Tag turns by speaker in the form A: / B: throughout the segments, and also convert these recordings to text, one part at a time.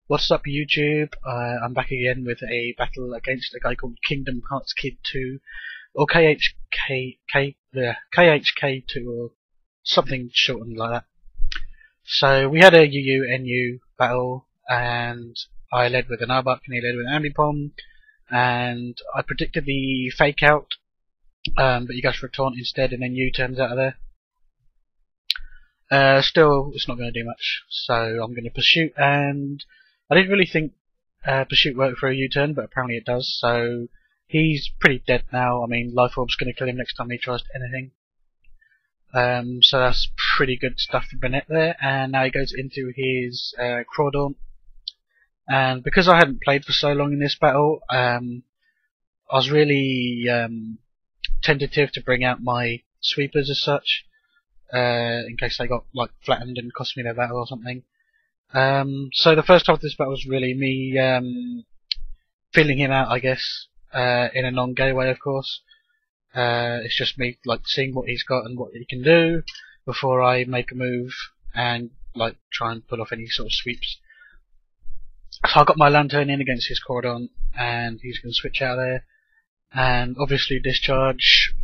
A: What's up YouTube? I'm back again with a battle against a guy called KHKid2 or KHKid2 or something shortened like that. So we had a UU-NU battle and I led with an Arbok and he led with an Ambipom and I predicted the fake out but you guys for a taunt instead and then U turns out of there. Still, it's not going to do much, so I'm going to Pursuit, and I didn't really think Pursuit worked for a U-turn, but apparently it does, so he's pretty dead now. I mean, Life Orb's going to kill him next time he tries anything. So that's pretty good stuff for Bennett there, and now he goes into his Crawdaunt, and because I hadn't played for so long in this battle, I was really tentative to bring out my sweepers as such. In case they got like flattened and cost me their battle or something. So the first half of this battle was really me feeling him out, I guess, in a non-gay way, of course. It's just me like seeing what he's got and what he can do before I make a move and like try and pull off any sort of sweeps. So I got my Lantern in against his Crawdaunt, and he's going to switch out there, and obviously discharge.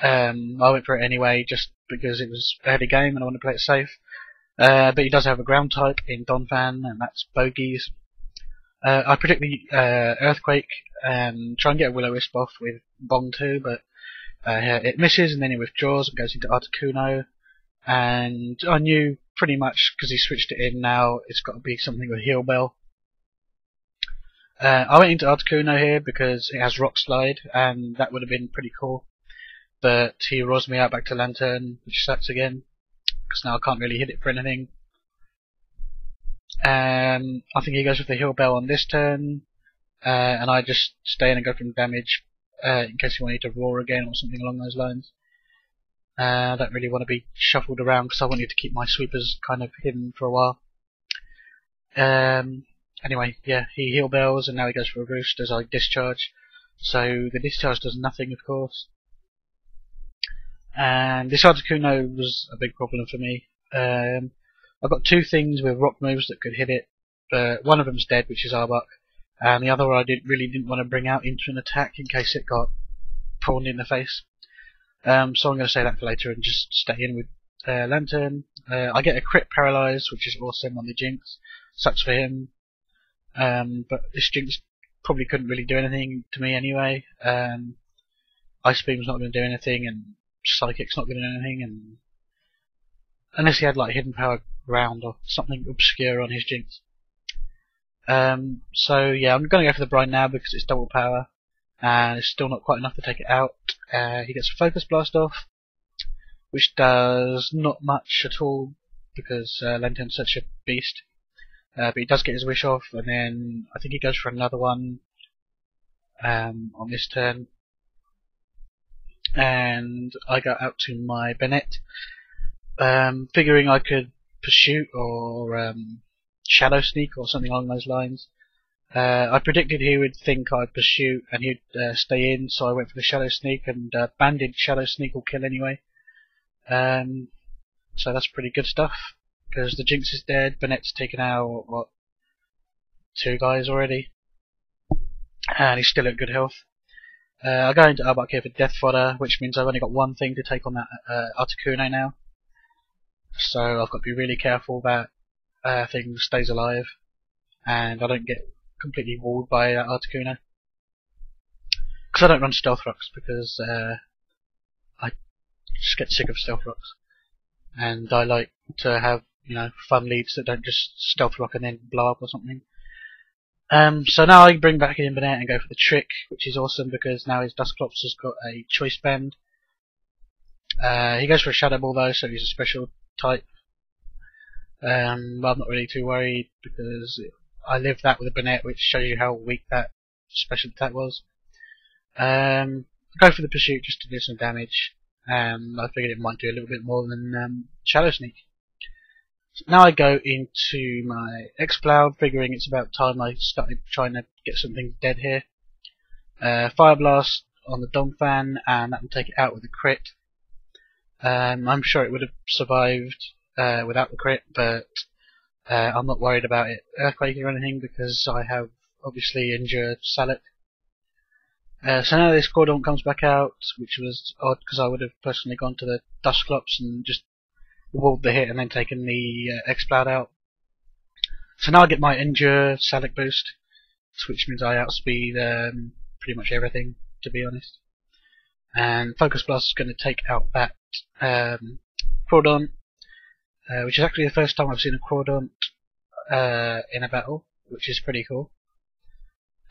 A: I went for it anyway, just because it was early game and I want to play it safe. But he does have a ground type in Donphan, and that's bogeys. I predict the Earthquake and try and get a Will-O-Wisp off with Bong too, but it misses and then he withdraws and goes into Articuno. And I knew pretty much, because he switched it in now, it's got to be something with Heal Bell. I went into Articuno here because it has Rock Slide, and that would have been pretty cool. But he rolls me out back to Lantern, which sucks again, because now I can't really hit it for anything. I think he goes with the Heal Bell on this turn, and I just stay in and go from damage, in case he wanted to roar again or something along those lines. I don't really want to be shuffled around because I wanted to keep my sweepers kind of hidden for a while. Anyway, yeah, he Heal Bells and now he goes for a Roost as I discharge. So the discharge does nothing, of course. And this Articuno was a big problem for me. I've got two things with rock moves that could hit it, but one of them's dead, which is Arbok, and the other I really didn't want to bring out into an attack in case it got prawned in the face. So I'm going to say that for later and just stay in with Lantern. I get a crit paralyze, which is awesome on the Jinx. Sucks for him, but this Jinx probably couldn't really do anything to me anyway. Ice Beam's not going to do anything, and Psychic's not going to do anything, and unless he had like Hidden Power Ground or something obscure on his Jinx. So yeah, I'm going to go for the Brine now because it's double power, and it's still not quite enough to take it out. He gets a Focus Blast off, which does not much at all because Lantern's such a beast. But he does get his Wish off, and then I think he goes for another one on this turn. And I got out to my Bennett, figuring I could Pursuit or Shadow Sneak or something along those lines. I predicted he would think I'd Pursuit and he'd stay in, so I went for the Shadow Sneak, and Banded Shadow Sneak will kill anyway. So that's pretty good stuff, because the Jinx is dead, Bennett's taken out, what, 2 guys already, and he's still at good health. I go into Arbok here for Death Fodder, which means I've only got one thing to take on that Articuno now. So I've got to be really careful that thing stays alive and I don't get completely walled by that Articuno. Because I don't run Stealth Rocks, because I just get sick of Stealth Rocks. And I like to have, you know, fun leads that don't just Stealth Rock and then blow up or something. So now I bring back in Bennett and go for the Trick, which is awesome because now his Dusclops has got a Choice Band. He goes for a Shadow Ball though, so he's a special type. But I'm not really too worried because I lived that with a Bennett, which shows you how weak that special attack was. Go for the Pursuit just to do some damage. I figured it might do a little bit more than Shadow Sneak. Now I go into my Exploud, figuring it's about time I started trying to get something dead here. Fire Blast on the Donphan, and that will take it out with a crit. I'm sure it would have survived without the crit, but I'm not worried about it earthquaking or anything because I have obviously injured Salak. So now this Cordon comes back out, which was odd because I would have personally gone to the Dustclops and just walled the hit and then taken the X-Cloud out. So now I get my Endure Salak boost, which means I outspeed pretty much everything, to be honest. And Focus Blast is going to take out that Crawdaunt, which is actually the first time I've seen a Crawdaunt in a battle, which is pretty cool.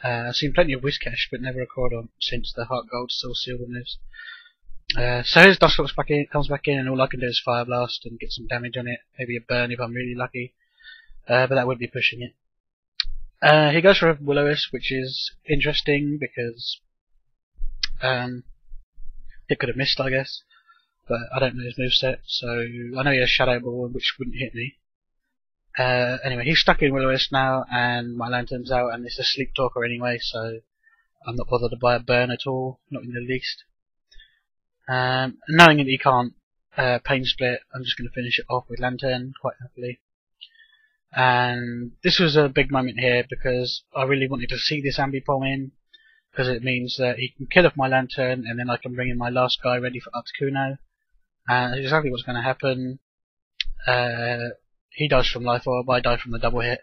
A: I've seen plenty of Whiscash, but never a Crawdaunt since the Heart Gold Soul Silver moves. So his Dustclops comes back in, and all I can do is Fire Blast and get some damage on it, maybe a burn if I'm really lucky, but that would be pushing it. He goes for a Will-O-Wisp, which is interesting because it could have missed, I guess, but I don't know his moveset, so I know he has Shadow Ball, which wouldn't hit me. Anyway, he's stuck in Will-O-Wisp now, and my Lantern's out, and it's a Sleep Talker anyway, so I'm not bothered to buy a burn at all, not in the least. Knowing that he can't Pain Split, I'm just going to finish it off with Lantern quite happily. And this was a big moment here because I really wanted to see this Ambipom in, because it means that he can kill off my Lantern, and then I can bring in my last guy ready for Articuno. And that's exactly what's going to happen. He dies from Life Orb, I die from the double hit,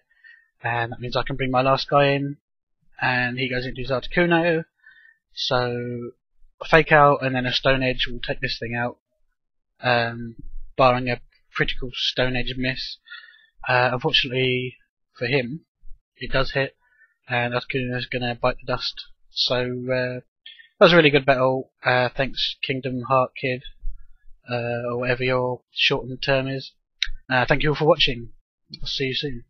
A: and that means I can bring my last guy in, and he goes into his Articuno. So a Fake Out and then a Stone Edge will take this thing out, barring a critical Stone Edge miss. Unfortunately for him, it does hit, and Articuno is going to bite the dust. So that was a really good battle. Thanks Kingdom Heart Kid, or whatever your shortened term is. Thank you all for watching. I'll see you soon.